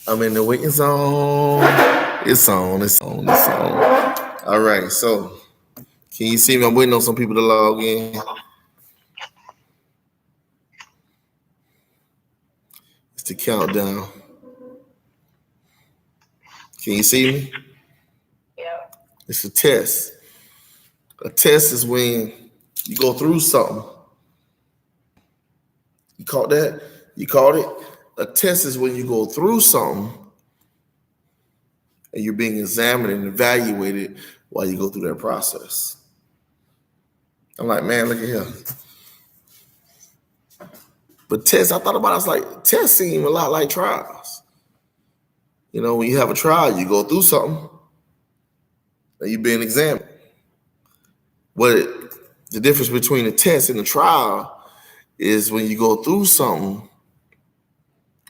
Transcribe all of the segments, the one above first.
I'm in the waiting zone. It's on. It's on. It's on. All right. So, can you see me? I'm waiting on some people to log in. It's the countdown. Can you see me? Yeah. It's a test. A test is when you go through something. You caught that? You caught it? A test is when you go through something and you're being examined and evaluated while you go through that process. I'm like, man, look at here. But tests, I thought about it, I was like, tests seem a lot like trials. You know, when you have a trial, you go through something and you're being examined. What the difference between a test and a trial is when you go through something,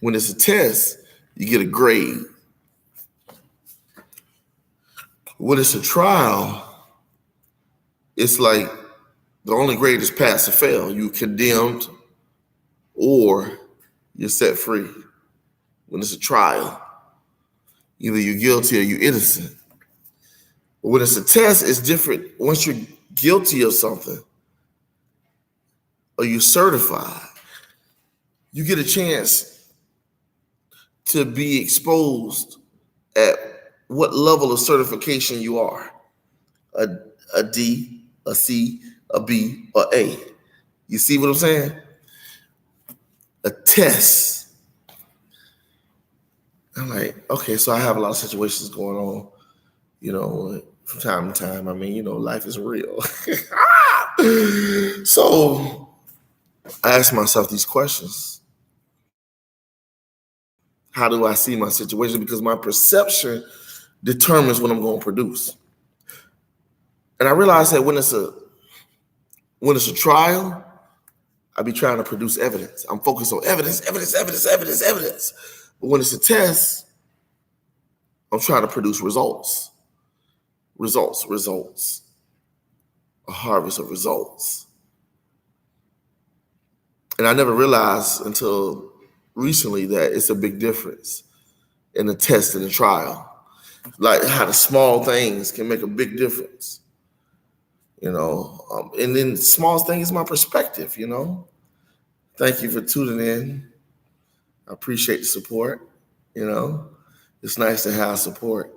when it's a test, you get a grade. When it's a trial, it's like the only grade is pass or fail. You're condemned or you're set free. When it's a trial, either you're guilty or you're innocent. But when it's a test, it's different. Once you're guilty of something or you're certified, you get a chance to be exposed at what level of certification you are. A D, a C, a B, or A. You see what I'm saying? A test. I'm like, okay, so I have a lot of situations going on, you know, from time to time. I mean, you know, life is real. So I ask myself these questions. How do I see my situation? Because my perception determines what I'm going to produce. And I realize that when it's a trial, I be trying to produce evidence. I'm focused on evidence. But when it's a test, I'm trying to produce results. Results. A harvest of results. And I never realized until recently that it's a big difference in the test and the trial. Like how the small things can make a big difference. You know, and then the smallest thing is my perspective, you know. Thank you for tuning in. I appreciate the support, you know. It's nice to have support.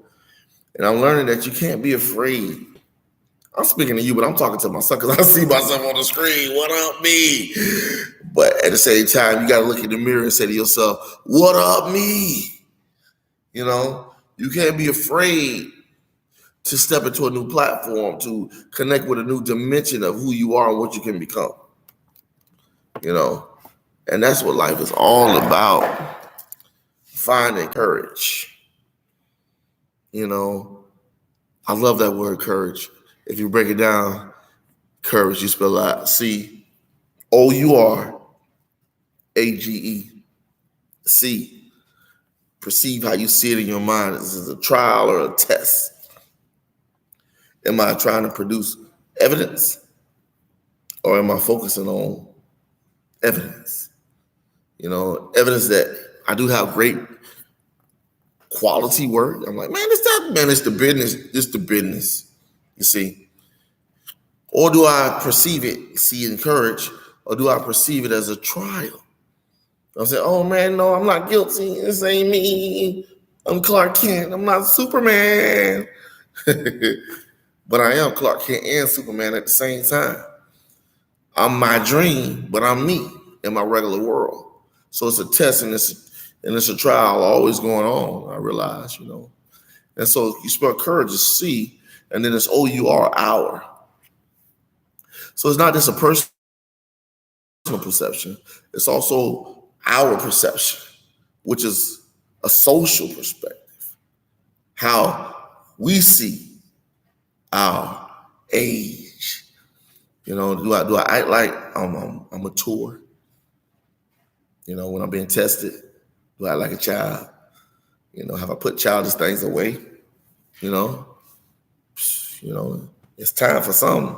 And I'm learning that you can't be afraid. I'm speaking to you, but I'm talking to myself because I see myself on the screen. What up, me? But at the same time, you got to look in the mirror and say to yourself, what up, me? You know, you can't be afraid to step into a new platform, to connect with a new dimension of who you are and what you can become. You know, and that's what life is all about. Finding courage. You know, I love that word courage. If you break it down, courage, you spell out COURAGE. C. Perceive how you see it in your mind. Is this a trial or a test? Am I trying to produce evidence or am I focusing on evidence? You know, evidence that I do have great quality work. I'm like, it's the business. It's the business, you see. Or do I perceive it, see, encourage, or do I perceive it as a trial? I say, oh man, no, I'm not guilty. This ain't me. I'm Clark Kent. I'm not Superman. But I am Clark Kent and Superman at the same time. I'm my dream, but I'm me in my regular world. So it's a test and it's a trial always going on, I realize, you know. And so you spell courage is C, and then it's OUR, our. So it's not just a personal perception, it's also our perception, which is a social perspective. How we see our age. You know, do I act like I'm mature? You know, when I'm being tested, do I act like a child? You know, have I put childish things away? You know, it's time for something.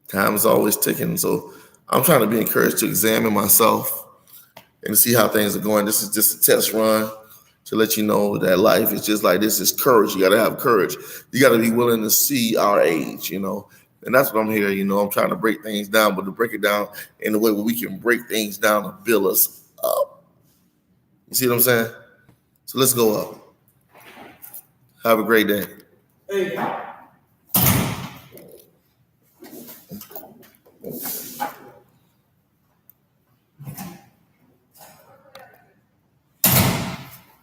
Time is always ticking. So I'm trying to be encouraged to examine myself and to see how things are going. This is just a test run. to let you know that life is just like this. Is courage. You got to have courage. You got to be willing to see our age, and that's what I'm here. I'm trying to break things down, but to break it down in a way where we can break things down and build us up. You see what I'm saying? So let's go up. Have a great day. Hey.